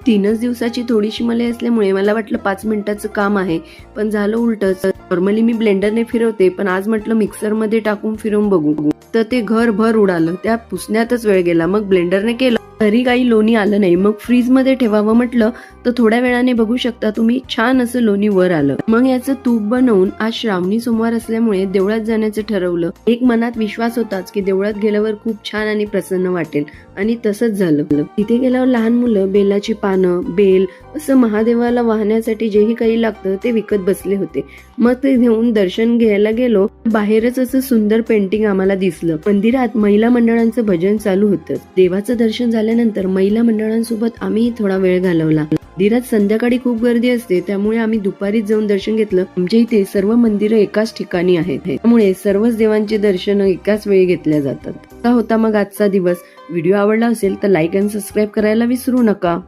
3च दिवसाची थोडीशी मलाई असल्यामुळे मला वाटलं 5 मिनिटाचं काम आहे, पण झालं उलटंच. नॉर्मली मी ब्लेंडरने फिरवते, पण आज म्हटलं मिक्सरमध्ये टाकून फिरवून बघू, तर ते घरभर उडालं. त्या पुसण्यातच वेळ गेला. मग ब्लेंडरने केलं तरी काही लोणी आलं नाही. मग फ्रीज मध्ये ठेवावं म्हटलं, तर थोड्या वेळाने बघू शकता तुम्ही छान असं लोणी वर आलं. मग याचं तूप बनवून आज श्रावणी सोमवार असल्यामुळे देवळात जाण्याचं ठरवलं. एक मनात विश्वास होताच की देवळात गेल्यावर खूप छान आणि प्रसन्न वाटेल, आणि तसंच झालं. तिथे गेल्यावर लहान मुलं बेलाची पानं, बेल असं महादेवाला वाहण्यासाठी जेही काही लागतं ते विकत बसले होते. मग ते घेऊन दर्शन घ्यायला गेलो. बाहेरच असं सुंदर पेंटिंग आम्हाला दिसलं. मंदिरात महिला मंडळांचं भजन चालू होतं. देवाचं दर्शन झाल्यानंतर महिला मंडळांसोबत आम्ही थोडा वेळ घालवला. मंदिरात संध्याकाळी खूप गर्दी असते, त्यामुळे आम्ही दुपारीच जाऊन दर्शन घेतलं. आमच्या इथे सर्व मंदिरं एकाच ठिकाणी आहेत, त्यामुळे सर्वच देवांची दर्शन एकाच वेळी घेतल्या जातात. असा होता मग आजचा दिवस. व्हिडिओ आवडला असेल तर लाईक आणि सबस्क्राईब करायला विसरू नका.